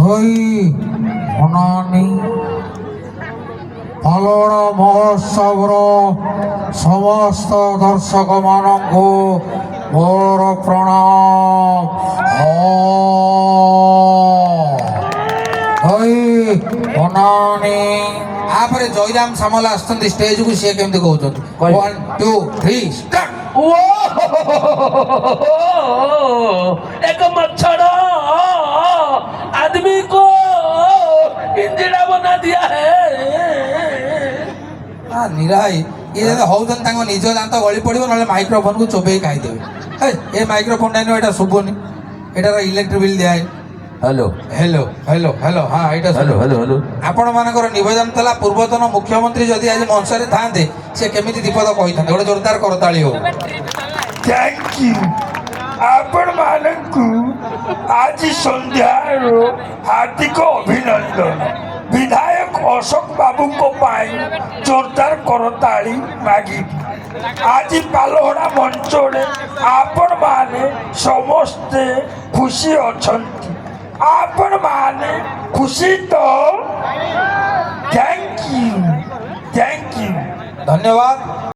হই অনানি পালন মহোৎসবর সমস্ত দর্শক মানঙ্কু মোর প্রণাম। হই অনানি आपर जयराम सामल आसुच्च स्टेज को सी केमती कहते 1 2 3 स्टार्ट। एक मच्छर आदमी को पिंजरा बना दिया है। निराई ये हौन तक निज दात गली पड़ो ना माइक्रोफोन को चोबे खाईदेवे। ये माइक्रोफोन टाइम एटा शुभुनि एटार इलेक्ट्रिक बिल दिया हेलो हेलो हेलो हेलो हाँ यहाँ हेलो हेलो हेलो आपण मानकर निवेदन था पूर्वतन मुख्यमंत्री जदि आज मंचर था से केमी दीपद कही था गोटे जोरदार करताली हो। थैंक यू आपण मानकु आज संध्यार हार्दिक अभिनंदन। विधायक अशोक बाबू को पाई जोरदार करताली मागी। आज पालहड़ा मंचरे आपण माने समस्ते खुशी अछंती। आपण माने खुशी तो थैंक यू धन्यवाद।